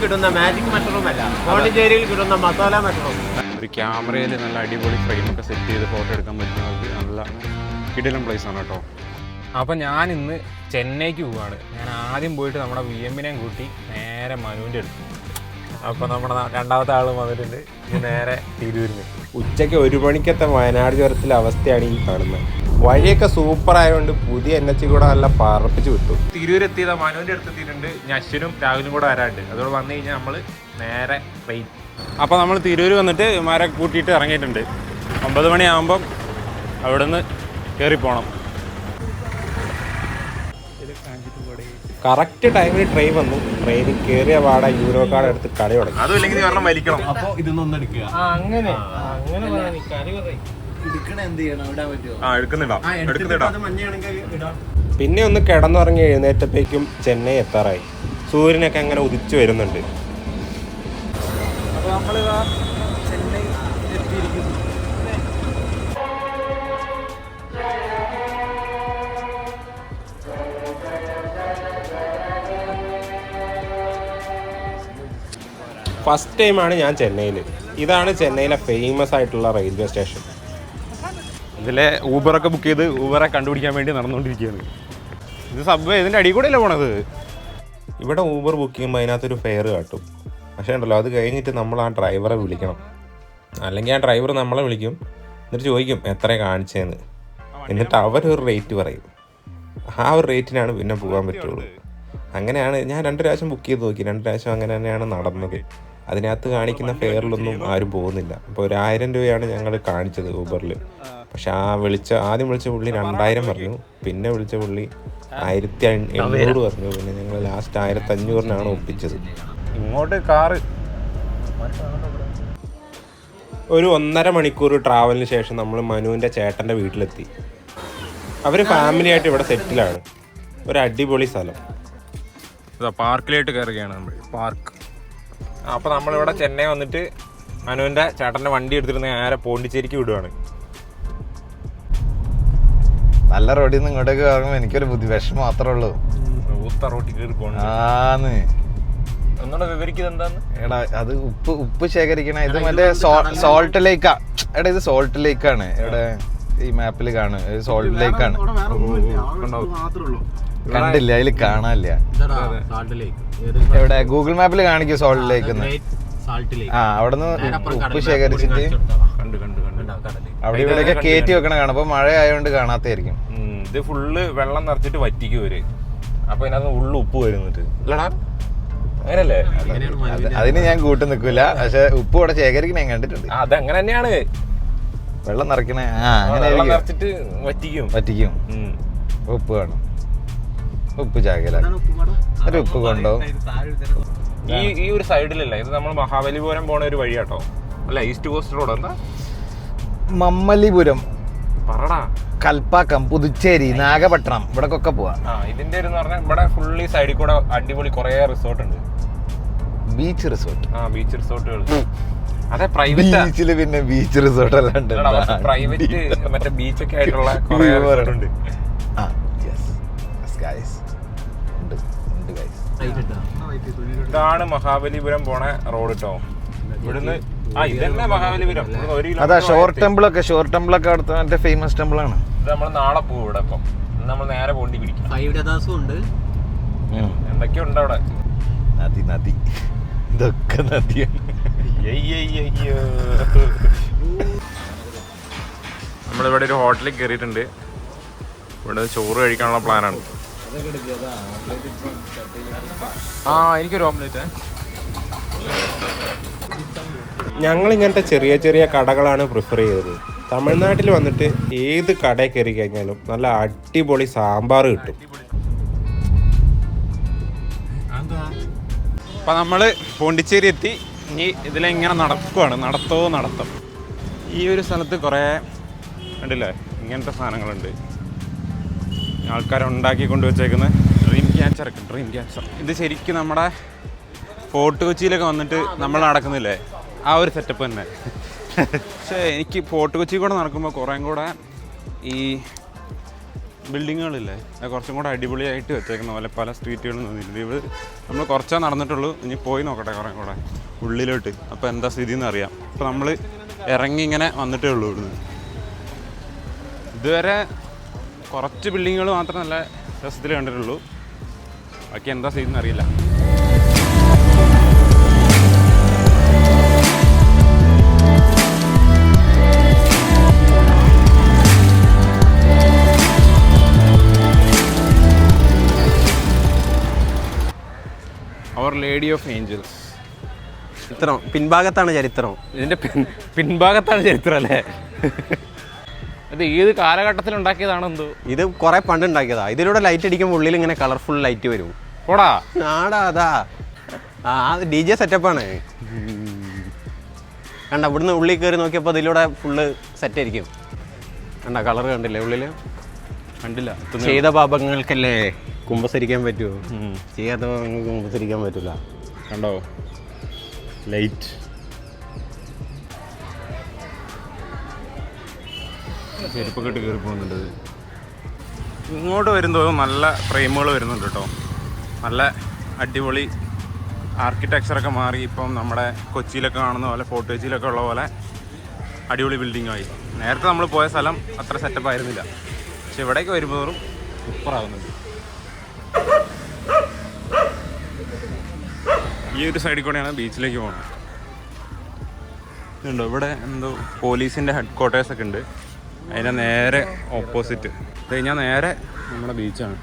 കിട്ടുന്ന magic mushroom അല്ല, പോണ്ടിച്ചേരിയിൽ കിട്ടുന്ന മസാല മഷ്റൂം. ഒരു ക്യാമറയിൽ നല്ല അടിപൊളി ഫ്രെയിമൊക്കെ സെറ്റ് ചെയ്ത് ഫോട്ടോ എടുക്കാൻ പറ്റുന്നത് നല്ല കിടിലൻ പ്ലേസ് ആണ് കേട്ടോ. അപ്പം ഞാൻ ഇന്ന് ചെന്നൈക്ക് പോവുകയാണ്. ഞാൻ ആദ്യം പോയിട്ട് നമ്മുടെ VM-നെയും കൂട്ടി നേരെ മനുവിൻ്റെ അടുത്ത്. അപ്പം നമ്മുടെ രണ്ടാമത്തെ ആൾ വന്നിട്ടുണ്ട്. ഇത് നേരെ തിരൂരിന്. ഉച്ചയ്ക്ക് 1 മണിക്കത്തെ വയനാട് ചുരത്തിലെ അവസ്ഥയാണ് ഈ കാണുന്നത്. വഴിയൊക്കെ സൂപ്പർ ആയതുകൊണ്ട് പുതിയ NH കൂടെ നല്ല പറപ്പിച്ച് വിട്ടു. തിരൂരെത്തിയത് മനുവിൻ്റെ അടുത്ത് എത്തിയിട്ടുണ്ട്. ഞാൻ അശ്വിനും രാഹുലും കൂടെ വരാണ്ട്. അതോടെ വന്നു കഴിഞ്ഞാൽ നമ്മൾ നേരെ ട്രെയിൻ. അപ്പോൾ നമ്മൾ തിരൂർ വന്നിട്ട് ഇവന്മാരെ കൂട്ടിയിട്ട് ഇറങ്ങിയിട്ടുണ്ട്. 9 മണിയാകുമ്പം അവിടെ നിന്ന് കയറിപ്പോണം. കറക്റ്റ് ടൈമിൽ ട്രെയിൻ വന്നു. ട്രെയിനിൽ കയറിയ പാടെ യൂറോ കാർഡ് എടുത്ത് കളി തുടങ്ങി. അതും ഇല്ലെങ്കിൽ പറഞ്ഞാൽ വലിക്കണം. അപ്പോൾ ഇതൊന്നും എടുക്കുക. അങ്ങനെ പിന്നെ ഒന്ന് കിടന്നുറങ്ങി എഴുന്നേറ്റപ്പോഴേക്കും ചെന്നൈ എത്താറായി. സൂര്യനൊക്കെ അങ്ങനെ ഉദിച്ചു വരുന്നുണ്ട്. അപ്പോൾ നമ്മൾ ചെന്നൈ എത്തിയിരിക്കുന്നു. ഫസ്റ്റ് ടൈമാണ് ഞാൻ ചെന്നൈയിൽ. ഇതാണ് ചെന്നൈയിലെ ഫേമസ് ആയിട്ടുള്ള റെയിൽവേ സ്റ്റേഷൻ. ഇതിലെ ഊബറൊക്കെ ബുക്ക് ചെയ്ത് ഊബറെ കണ്ടുപിടിക്കാൻ വേണ്ടി നടന്നുകൊണ്ടിരിക്കുകയാണ്. ഇത് സബ്വേ ഇതിൻ്റെ അടി കൂടെ അല്ലേ പോണത്. ഇവിടെ ഊബർ ബുക്ക് ചെയ്യുമ്പോൾ അതിനകത്തൊരു ഫെയർ കാട്ടും. പക്ഷേ ഉണ്ടല്ലോ, അത് കഴിഞ്ഞിട്ട് നമ്മൾ ആ ഡ്രൈവറെ വിളിക്കണം. അല്ലെങ്കിൽ ആ ഡ്രൈവർ നമ്മളെ വിളിക്കും, എന്നിട്ട് ചോദിക്കും എത്ര കാണിച്ചതെന്ന്. എന്നിട്ട് അവരൊരു റേറ്റ് പറയും. ആ ഒരു റേറ്റിനാണ് പിന്നെ പോകാൻ പറ്റുള്ളൂ. അങ്ങനെയാണ് ഞാൻ 2 പ്രാവശ്യം ബുക്ക് ചെയ്ത് നോക്കി. 2 പ്രാവശ്യം അങ്ങനെ തന്നെയാണ് നടന്നത്. അതിനകത്ത് കാണിക്കുന്ന ഫെയറിലൊന്നും ആരും പോകുന്നില്ല. അപ്പോൾ 1000 രൂപയാണ് ഞങ്ങൾ കാണിച്ചത് ഊബറിൽ. പക്ഷെ ആദ്യം വിളിച്ച പുള്ളി 2000 പറഞ്ഞു. പിന്നെ വിളിച്ച പുള്ളി 1800 പറഞ്ഞു. പിന്നെ ഞങ്ങൾ ലാസ്റ്റ് 1500-നാണ് ഒപ്പിച്ചത്. ഇങ്ങോട്ട് കാറ് ഒരു 1.5 മണിക്കൂർ ട്രാവലിന് ശേഷം നമ്മൾ മനുവിൻ്റെ ചേട്ടൻ്റെ വീട്ടിലെത്തി. അവർ ഫാമിലി ആയിട്ട് ഇവിടെ സെറ്റിലാണ്. ഒരു അടിപൊളി സ്ഥലം. പാർക്കിലായിട്ട് കയറുകയാണ് നമ്മൾ. പാർക്ക്. അപ്പോൾ നമ്മളിവിടെ ചെന്നൈ വന്നിട്ട് മനുവിൻ്റെ ചേട്ടൻ്റെ വണ്ടി എടുത്തിരുന്ന നേരെ പോണ്ടിച്ചേരിക്ക് വിടുവാണ്. നല്ല റോഡിൽ നിന്ന് ഇങ്ങോട്ടേക്ക് ഇറങ്ങുമ്പോൾ എനിക്കൊരു വിഷമം മാത്രമേ ഉള്ളൂ. റോട്ടിൽ കയറി പോകണം. ഒന്നുകൂടെ വിവരിക്കുന്നത് എന്താന്ന്? എടാ, അത് ഉപ്പ് ശേഖരിക്കണ. ഇത് മറ്റേ സോൾട്ട് ലേക്കാ. എടാ, ഇത് സോൾട്ട് ലേക്കാണ്. ഇവിടെ ഈ മാപ്പിൽ കാണും. സോൾട്ട് ലേക്കാണ്. കണ്ടില്ല, അതിൽ കാണാനില്ല. എവിടെ ഗൂഗിൾ മാപ്പിൽ കാണിക്കും സോൾട്ട് ലേക്ക്. അവിടെ നിന്ന് ഉപ്പ് ശേഖരിച്ചിട്ട് അവിടെ ഇവിടെയൊക്കെ കയറ്റി വെക്കണ കാണും. അപ്പൊ മഴ ആയതുകൊണ്ട് കാണാത്തായിരിക്കും. ഇത് ഫുള്ള് വെള്ളം നിറച്ചിട്ട് വറ്റിക്കും ഇവര്. അപ്പൊ ഇതിനകത്ത് ഉള്ളു ഉപ്പ് വരുന്നിട്ട് അങ്ങനല്ലേ? അതിന് ഞാൻ കൂട്ടി നിൽക്കൂല. പക്ഷെ ഉപ്പ് ഇവിടെ ശേഖരിക്കണ ഞാൻ കണ്ടിട്ടുണ്ട്. അതങ്ങനെ തന്നെയാണ്. വെള്ളം നിറയ്ക്കണേ. അങ്ങനെ നിറച്ചിട്ട് വറ്റിക്കും. ഉപ്പ് വേണം. ഉപ്പ് ചാകല ഒരു ഉപ്പ് കൊണ്ടോ. ഈ ഒരു സൈഡിലല്ല, ഇത് നമ്മൾ മഹാബലിപുരം പോണ ഒരു വഴിയാട്ടോ. അല്ല, ഈസ്റ്റ് കോസ്റ്റ് റോഡ്. എന്താ മമ്മലിപുരം, പറടാ, കൽപ്പാക്കം, പുതുച്ചേരി, നാഗപട്ടണം, ഇവിടക്കൊക്കെ പോവാ. ഇതിന്റെ ഒരു പറഞ്ഞാൽ ഇവിടെ ഫുള്ളി സൈഡിൽ കൂടെ അടിപൊളി കുറെ റിസോർട്ട് ഉണ്ട്. Beach resort. ബീച്ച് റിസോർട്ടുകൾ. അതെ, പ്രൈവറ്റ് ബീച്ചില്. പിന്നെ ബീച്ച് റിസോർട്ട് അല്ലാണ്ട് പ്രൈവറ്റ് മറ്റേ ബീച്ചൊക്കെ ആയിട്ടുള്ള കുറെ റിസോർട്ട് ഉണ്ട്. ഇതാണ് മഹാബലിപുരം പോണ റോഡ് കേട്ടോ. ഇവിടുന്ന് ഇതന്നെ മഹാബലിപുരം. അതാ ഷോർ ടെമ്പിൾ ഒക്കെ അവിടുത്തെ മറ്റേ ഫേമസ് ടെമ്പിൾ ആണ്. ഇത് നമ്മൾ നാളെ പോകും. ഇവിടെ ഇപ്പം നമ്മൾ നേരെ പോണ്ടി പിടിക്കും. എന്തൊക്കെയോ ഉണ്ട് അവിടെ. നദി ഇതൊക്കെ നദിയാണ്. നമ്മളിവിടെ ഒരു ഹോട്ടലിൽ കയറിയിട്ടുണ്ട്. ഇവിടെ ചോറ് കഴിക്കാനുള്ള പ്ലാനാണ്. എനിക്കൊരു ഓംലെറ്റ്. ഞങ്ങൾ ഇങ്ങനത്തെ ചെറിയ ചെറിയ കടകളാണ് പ്രിഫർ ചെയ്തത്. തമിഴ്നാട്ടിൽ വന്നിട്ട് ഏത് കടയിൽ കയറി കഴിഞ്ഞാലും നല്ല അടിപൊളി സാമ്പാർ കിട്ടും. അപ്പം നമ്മൾ പോണ്ടിച്ചേരി എത്തി. ഇനി ഇതിലെങ്ങനെ നടത്തം. ഈ ഒരു സ്ഥലത്ത് കുറേ കണ്ടില്ലേ ഇങ്ങനത്തെ സാധനങ്ങളുണ്ട്. ആൾക്കാരുണ്ടാക്കി കൊണ്ടുവച്ചേക്കുന്ന ഡ്രീം ക്യാച്ചർ. ഇത് ശരിക്കും നമ്മുടെ ഫോർട്ട് കൊച്ചിയിലൊക്കെ വന്നിട്ട് നമ്മൾ നടക്കുന്നില്ലേ, ആ ഒരു സെറ്റപ്പ് തന്നെ. പക്ഷേ എനിക്ക് ഫോർട്ട് കൊച്ചി കൂടെ നടക്കുമ്പോൾ കുറേ കൂടെ ഈ ബിൽഡിങ്ങുകളില്ലേ അത് കുറച്ചും കൂടെ അടിപൊളിയായിട്ട് വെച്ചേക്കുന്ന പോലെ പല സ്ട്രീറ്റുകളും തോന്നിയിട്ടുണ്ട്. ഇത് നമ്മൾ കുറച്ചേ നടന്നിട്ടുള്ളൂ, ഇനി പോയി നോക്കട്ടെ കുറേ കൂടെ ഉള്ളിലോട്ട്. അപ്പോൾ എന്താ സ്ഥിതി എന്ന് അറിയാം. അപ്പോൾ നമ്മൾ ഇറങ്ങി ഇങ്ങനെ വന്നിട്ടേ ഉള്ളൂ ഇവിടുന്ന്. ഇതുവരെ കുറച്ച് ബിൽഡിങ്ങുകൾ മാത്രം നല്ല രസത്തിൽ കണ്ടിട്ടുള്ളൂ, ബാക്കി എന്താ സ്ഥിതി എന്നറിയില്ല. അവർ ലേഡി ഓഫ് ഏഞ്ചൽസ്. ചരിത്രം പിൻഭാഗത്താണ് ചരിത്രം. ഇതിൻ്റെ പിൻഭാഗത്താണ് ചരിത്രം അല്ലേ? അത് ഏത് കാലഘട്ടത്തിൽ ഉണ്ടാക്കിയതാണെന്തോ. ഇത് കുറെ പണ്ട് ഉണ്ടാക്കിയതാ. ഇതിലൂടെ ലൈറ്റ് അടിക്കുമ്പോൾ ഉള്ളിൽ ഇങ്ങനെ കളർഫുൾ ലൈറ്റ് വരും. പോടാ ആടാ അതാ അത് DJ സെറ്റപ്പാണ്. കണ്ട ഇവിടുന്ന് ഉള്ളിൽ കയറി നോക്കിയപ്പോൾ ഇതിലൂടെ ഫുള്ള് സെറ്റ് ആയിരിക്കും. കണ്ട കളർ കണ്ടില്ലേ ഉള്ളില്? കണ്ടില്ല. ചെയ്ത പാപങ്ങൾക്കല്ലേ കുമ്പസരിക്കാൻ പറ്റുമോ? ചെയ്യാത്ത പാപങ്ങൾക്ക് കുമ്പസരിക്കാൻ പറ്റില്ല. കണ്ടോ ലൈറ്റ്. ചെരുപ്പൊക്കെ ഇട്ട് കയറി പോകുന്നുണ്ട്. ഇങ്ങോട്ട് വരുമ്പോൾ നല്ല ഫ്രെയിമുകൾ വരുന്നുണ്ട് കേട്ടോ. നല്ല അടിപൊളി ആർക്കിടെക്ചറൊക്കെ മാറി ഇപ്പം നമ്മുടെ കൊച്ചിയിലൊക്കെ കാണുന്ന പോലെ ഫോർട്ട് കൊച്ചിയിലൊക്കെ ഉള്ള പോലെ അടിപൊളി ബിൽഡിങ്ങായി. നേരത്തെ നമ്മൾ പോയ സ്ഥലം അത്ര സെറ്റപ്പ് ആയിരുന്നില്ല, പക്ഷെ ഇവിടേക്ക് വരുമ്പോഴും സൂപ്പറാകുന്നുണ്ട്. ഈ ഒരു സൈഡിൽ കൂടെയാണ് ബീച്ചിലേക്ക് പോകുന്നത്. ഇതുണ്ടോ ഇവിടെ എന്തോ പോലീസിൻ്റെ ഹെഡ് ക്വാർട്ടേഴ്സൊക്കെ ഉണ്ട്. അതിൻ്റെ നേരെ ഓപ്പോസിറ്റ് ഇത് കഴിഞ്ഞാൽ നേരെ നമ്മുടെ ബീച്ചാണ്.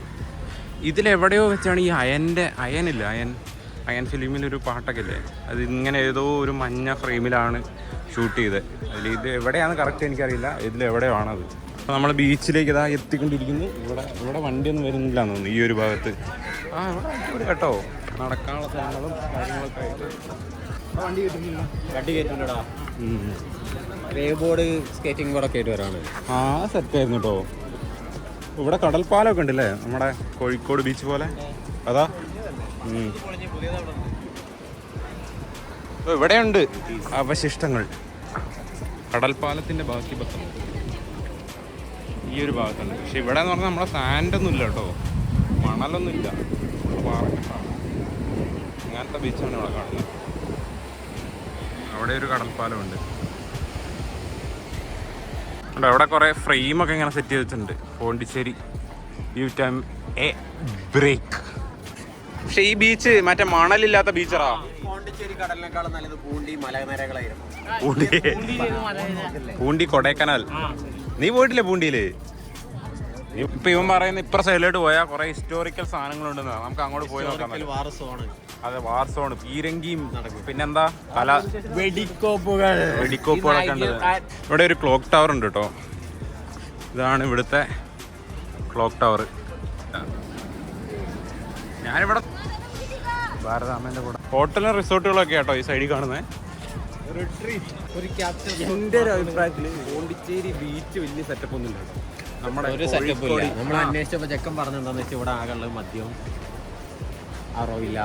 ഇതിലെവിടെയോ വെച്ചാണ് ഈ അയൻ ഫിലിമിലൊരു പാട്ടൊക്കെ ഇല്ലേ, അത് ഇങ്ങനെ ഏതോ ഒരു മഞ്ഞ ഫ്രെയിമിലാണ് ഷൂട്ട് ചെയ്തത്. അതിൽ ഇത് എവിടെയാണെന്ന് കറക്റ്റ് എനിക്കറിയില്ല, ഇതിലെവിടെയോ ആണത്. അപ്പോൾ നമ്മൾ ബീച്ചിലേക്ക് ഇതാ എത്തിക്കൊണ്ടിരിക്കുന്നു. ഇവിടെ വണ്ടിയൊന്നും വരുന്നില്ല എന്ന് തോന്നുന്നു ഈ ഒരു ഭാഗത്ത്. ഇവിടെ അടിപൊളി കേട്ടോ, നടക്കാനുള്ള സ്ഥലങ്ങളും കാര്യങ്ങളൊക്കെ ആയിട്ട്. വണ്ടി കയറ്റുന്നില്ല, വണ്ടി കയറ്റുന്നുണ്ടോ? വേവ് ബോർഡ് സ്കേറ്റിംഗ് ബോർഡൊക്കെ ആയിട്ട് വരാണ്. സെറ്റായിരുന്നു കേട്ടോ. ഇവിടെ കടൽപ്പാലമൊക്കെ ഉണ്ടല്ലേ നമ്മുടെ കോഴിക്കോട് ബീച്ച് പോലെ. അതാ ഇവിടെയുണ്ട് അവശിഷ്ടങ്ങൾ. കടൽപ്പാലത്തിൻ്റെ ബാക്കി പത്രം ഈ ഒരു ഭാഗത്തുണ്ട്. പക്ഷെ ഇവിടെ എന്ന് പറഞ്ഞാൽ നമ്മളെ സാൻഡൊന്നും ഇല്ല കേട്ടോ, മണലൊന്നും ഇല്ല, പാറക്കെട്ടാണ്. അങ്ങനത്തെ ബീച്ചാണ് ഇവിടെ കാണുന്നത്. അവിടെ ഒരു കടൽപ്പാലമുണ്ട്. അവിടെ കുറേ ഫ്രെയിമൊക്കെ ഇങ്ങനെ സെറ്റ് ചെയ്ത് വെച്ചിട്ടുണ്ട്. Pondicherry view time a break. പക്ഷെ ഈ ബീച്ച് മറ്റേ മണലില്ലാത്ത ബീച്ചറാ. പോണ്ടിച്ചേരി കടലിനേക്കാളും നല്ലത് പൂണ്ടി മലനിരകളായിരുന്നു. പൂണ്ടി കൊടൈക്കനാൽ. നീ പോയിട്ടില്ലേ പൂണ്ടിയില്? ഇപ്പൊ ഇവൻ പറയുന്ന ഇപ്പുറ സൈഡിലോട്ട് പോയാൽ കുറെ ഹിസ്റ്റോറിക്കൽ സാധനങ്ങളുണ്ടെന്നാ. നമുക്ക് അങ്ങോട്ട് പോയി നോക്കാം. അതെ, വാർ സോൺ, പീരങ്കിയും പിന്നെന്താ വെടിക്കോപ്പുകളൊക്കെ ഉണ്ട്. ഇവിടെ ഒരു ക്ലോക്ക് ടവർ ഉണ്ട് കേട്ടോ. ഇതാണ് ഇവിടുത്തെ ക്ലോക്ക് ടവർ. ഞാനിവിടെ ഭാരതാമ്മേൻ്റെ കൂടെ ഹോട്ടലും റിസോർട്ടുകളൊക്കെ കേട്ടോ ഈ സൈഡിൽ കാണുന്നത്. എൻ്റെ ഒരു അഭിപ്രായത്തിൽ പോണ്ടിച്ചേരി ബീച്ച് വലിയ സെറ്റപ്പ് ഒന്നും ഇല്ല. നമ്മുടെ ഒരു സെറ്റപ്പ് ഇല്ല. നമ്മൾ അന്വേഷിച്ചപ്പോൾ ചെക്കൻ പറഞ്ഞെന്താന്ന് വെച്ചാൽ ഇവിടെ ആകെയുള്ളത് മദ്യം, അറിവില്ല,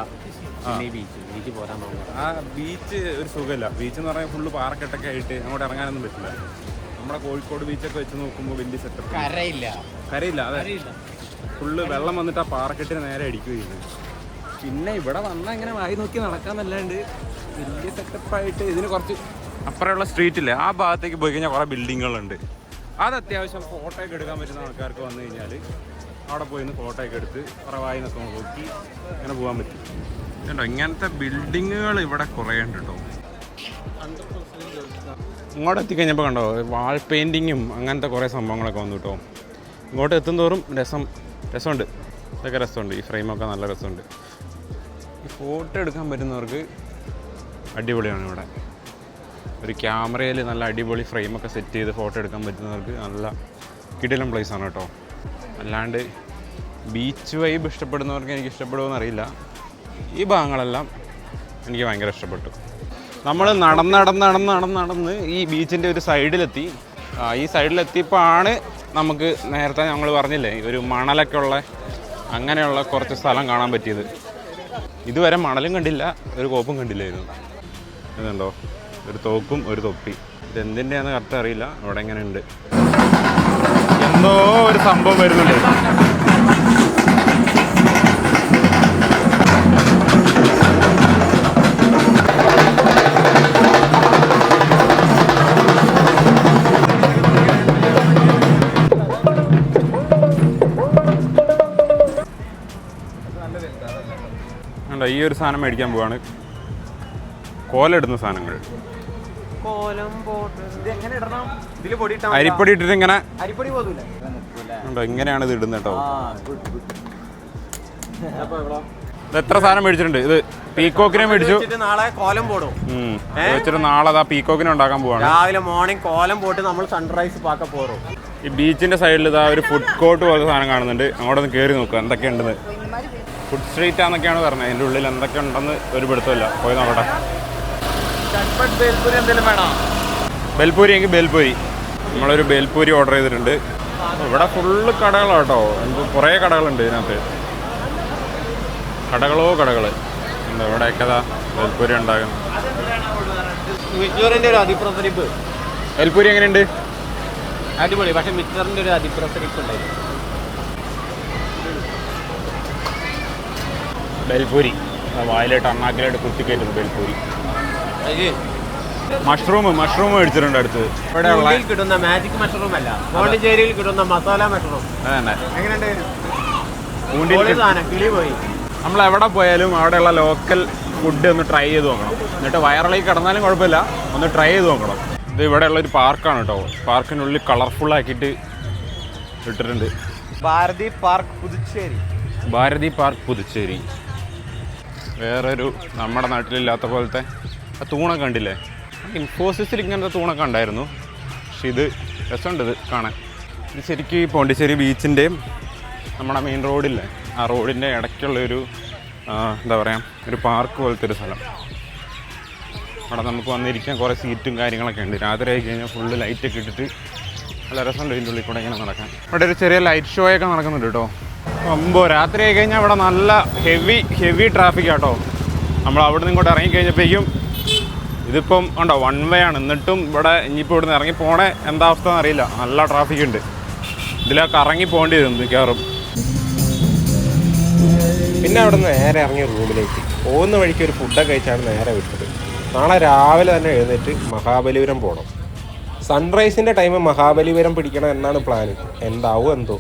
ബീച്ച് പോരാൻ നോക്കുക. ആ ബീച്ച് ഒരു സുഖമില്ല. ബീച്ച് എന്ന് പറഞ്ഞാൽ ഫുള്ള് പാറക്കെട്ടൊക്കെ ആയിട്ട് അങ്ങോട്ട് ഇറങ്ങാനൊന്നും പറ്റില്ല. നമ്മുടെ കോഴിക്കോട് ബീച്ചൊക്കെ വെച്ച് നോക്കുമ്പോൾ വലിയ സെറ്റപ്പ്. കരയില്ല. അതെ, ഫുള്ള് വെള്ളം വന്നിട്ട് ആ പാറക്കെട്ടിന് നേരെ അടിക്കുകയാണ്. പിന്നെ ഇവിടെ വന്നാൽ ഇങ്ങനെ വായി നോക്കി നടക്കാന്നല്ലാണ്ട് വലിയ സെറ്റപ്പായിട്ട്. ഇതിന് കുറച്ച് അപ്പുറമുള്ള സ്ട്രീറ്റില്ലേ ആ ഭാഗത്തേക്ക് പോയി കഴിഞ്ഞാൽ കുറേ ബിൽഡിങ്ങുകളുണ്ട്. അത് അത്യാവശ്യം ഫോട്ടോയൊക്കെ എടുക്കാൻ പറ്റുന്ന ആൾക്കാർക്ക് വന്നു കഴിഞ്ഞാൽ അവിടെ പോയി നിന്ന് ഫോട്ടോയൊക്കെ എടുത്ത് കുറേ വായി നോക്കി അങ്ങനെ പോകാൻ പറ്റും കേട്ടോ. ഇങ്ങനത്തെ ബിൽഡിങ്ങുകൾ ഇവിടെ കുറേ ഉണ്ട് കേട്ടോ. ഇങ്ങോട്ട് എത്തിക്കഴിഞ്ഞപ്പോൾ കണ്ടോ വാൾ പെയിൻറ്റിങ്ങും അങ്ങനത്തെ കുറേ സംഭവങ്ങളൊക്കെ വന്നു കേട്ടോ. ഇങ്ങോട്ട് എത്തുന്തോറും രസമുണ്ട്. ഇതൊക്കെ രസമുണ്ട്. ഈ ഫ്രെയിമൊക്കെ നല്ല രസമുണ്ട്. ഈ ഫോട്ടോ എടുക്കാൻ പറ്റുന്നവർക്ക് അടിപൊളിയാണ് ഇവിടെ. ഒരു ക്യാമറയിൽ നല്ല അടിപൊളി ഫ്രെയിമൊക്കെ സെറ്റ് ചെയ്ത് ഫോട്ടോ എടുക്കാൻ പറ്റുന്നവർക്ക് നല്ല കിടിലൻ പ്ലേസാണ് കേട്ടോ. അല്ലാണ്ട് ബീച്ച് വൈബ് ഇഷ്ടപ്പെടുന്നവർക്ക് എനിക്ക് ഇഷ്ടപ്പെടുമോ എന്നറിയില്ല. ഈ ഭാഗങ്ങളെല്ലാം എനിക്ക് ഭയങ്കര ഇഷ്ടപ്പെട്ടു. നമ്മൾ നടന്ന് ഈ ബീച്ചിൻ്റെ ഒരു സൈഡിലെത്തി. ഈ സൈഡിലെത്തിയപ്പോൾ ആണ് നമുക്ക് നേരത്തെ ഞങ്ങൾ പറഞ്ഞില്ലേ ഒരു മണലൊക്കെ ഉള്ള അങ്ങനെയുള്ള കുറച്ച് സ്ഥലം കാണാൻ പറ്റിയത്. ഇതുവരെ മണലും കണ്ടില്ല, ഒരു കോപ്പും കണ്ടില്ലായിരുന്നു. ഇതുണ്ടോ, ഒരു തോക്കും ഒരു തൊപ്പി. ഇതെന്തിൻ്റെയാണെന്ന് കറക്റ്റ് അറിയില്ല. അവിടെ എങ്ങനെ ഉണ്ട്. എന്തോ ഒരു സംഭവം വരുന്നുണ്ട്. ഈ ഒരു സാധനം മേടിക്കാൻ പോവാണ്. കോലിടുന്ന സാധനങ്ങൾ, അരിപ്പൊടി ഇട്ടിട്ട് ഇങ്ങനെ ഉണ്ടോ, ഇങ്ങനെയാണ് ഇത് ഇടുന്നത് കേട്ടോ. ഇത് എത്ര സാധനം മേടിച്ചിട്ടുണ്ട്. ഇത് പീക്കോക്കിനെ മേടിച്ചു. നാളെ കോലം പോടും. വെച്ചിട്ട് നാളെ അതാ പീക്കോക്കിനെ ഉണ്ടാക്കാൻ പോവാണ്. രാവിലെ മോർണിംഗ് കോലം പോട്ട് നമ്മൾ സൺറൈസ് പാക്ക പോറും. ഈ ബീച്ചിന്റെ സൈഡിൽ ഇതാ ഒരു ഫുഡ് കോർട്ട് പോലത്തെ സാധനം കാണുന്നുണ്ട്. അങ്ങോട്ട് ഒന്ന് കയറി നോക്കുക എന്തൊക്കെയുണ്ടെന്ന്. ഫുഡ് സ്ട്രീറ്റ് ആണെന്നൊക്കെയാണ് പറഞ്ഞത്. അതിൻ്റെ ഉള്ളിൽ എന്തൊക്കെ ഉണ്ടെന്ന് ഒരു പിടുത്തമില്ല. പോയി നോക്കട്ടെ. ബേൽപൂരി എങ്കിൽ ബേൽപൂരി. നമ്മളൊരു ബേൽപൂരി ഓർഡർ ചെയ്തിട്ടുണ്ട്. ഇവിടെ ഫുള്ള് കടകളാണ് കേട്ടോ. കുറേ കടകളുണ്ട് ഇതിനകത്ത്. കടകളോ കടകൾ. എന്താ ഇവിടെയൊക്കെ ബേൽപൂരി ഉണ്ടാകും. ബേൽപൂരി എങ്ങനെയുണ്ട്? അടിപൊളി. പക്ഷെ മിക്സറിന്റെ ഒരു അതിപ്രസരിപ്പ് ഉണ്ടായിരുന്നു. ബേൽപൂരി വായിലായിട്ട് അണ്ണാക്കിലായിട്ട് കുത്തിക്കയറ്റുന്നു ബേൽപൂരി. മഷ്റൂം മേടിച്ചിട്ടുണ്ട് അടുത്ത്. ഇവിടെ കിട്ടുന്ന മാജിക് മഷ്റൂം അല്ല, പോണ്ടിച്ചേരിയിൽ കിട്ടുന്ന മസാല മഷ്റൂം. അതന്നെ. എങ്ങനെയുണ്ട്? കിളി പോയി. നമ്മൾ എവിടെ പോയാലും അവിടെയുള്ള ലോക്കൽ ഫുഡ് ഒന്ന് ട്രൈ ചെയ്ത് നോക്കണം. എന്നിട്ട് വയറിലേക്ക് കിടന്നാലും കുഴപ്പമില്ല, ഒന്ന് ട്രൈ ചെയ്ത് നോക്കണം. ഇത് ഇവിടെയുള്ള ഒരു പാർക്കാണ് കേട്ടോ. പാർക്കിനുള്ളിൽ കളർഫുൾ ആക്കിയിട്ട് ഇട്ടിട്ടുണ്ട്. ഭാരതി പാർക്ക് പുതുച്ചേരി. ഭാരതി പാർക്ക് പുതുച്ചേരി. വേറൊരു നമ്മുടെ നാട്ടിലില്ലാത്ത പോലത്തെ തൂണൊക്കെ കണ്ടില്ലേ? ഇൻഫോസിസിൽ ഇങ്ങനത്തെ തൂണൊക്കെ ഉണ്ടായിരുന്നു. പക്ഷെ ഇത് രസമുണ്ട് ഇത് കാണാൻ. ഇത് ശരിക്കും ഈ പോണ്ടിച്ചേരി ബീച്ചിൻ്റെയും നമ്മുടെ മെയിൻ റോഡില്ലേ, ആ റോഡിൻ്റെ ഇടയ്ക്കുള്ളൊരു എന്താ പറയുക, ഒരു പാർക്ക് പോലത്തെ ഒരു സ്ഥലം. അവിടെ നമുക്ക് വന്നിരിക്കാൻ കുറേ സീറ്റും കാര്യങ്ങളൊക്കെ ഉണ്ട്. രാത്രി ആയി കഴിഞ്ഞാൽ ഫുള്ള് ലൈറ്റൊക്കെ ഇട്ടിട്ട് നല്ല രസമുണ്ട് ഇതിൻ്റെ ഉള്ളിൽ കൂടെ ഇങ്ങനെ നടക്കാൻ. ഇവിടെ ഒരു ചെറിയ ലൈറ്റ് ഷോ ഒക്കെ നടക്കുന്നുണ്ട് കേട്ടോ. രാത്രി ആയി കഴിഞ്ഞാൽ ഇവിടെ നല്ല ഹെവി ട്രാഫിക് ആട്ടോ. നമ്മൾ അവിടെ നിന്ന് ഇങ്ങോട്ട് ഇറങ്ങിക്കഴിഞ്ഞപ്പോഴേക്കും ഇതിപ്പം ഉണ്ടോ 1 വേ ആണ്. എന്നിട്ടും ഇവിടെ ഇനിയിപ്പോൾ ഇവിടുന്ന് ഇറങ്ങി പോണേ എന്താ അവസ്ഥ എന്നറിയില്ല. നല്ല ട്രാഫിക് ഉണ്ട്. ഇതിലൊക്കെ ഇറങ്ങി പോകേണ്ടി വരും മിക്കവാറും. പിന്നെ അവിടെ നിന്ന് നേരെ ഇറങ്ങിയ റൂമിലേക്ക് പോകുന്ന വഴിക്ക് ഒരു ഫുഡൊക്കെ കഴിച്ചാണ് നേരെ വിട്ടത്. നാളെ രാവിലെ തന്നെ എഴുന്നേറ്റ് മഹാബലിപുരം പോകണം. സൺറൈസിൻ്റെ ടൈം മഹാബലിപുരം പിടിക്കണം എന്നാണ് പ്ലാൻ. എന്താവും എന്തോ.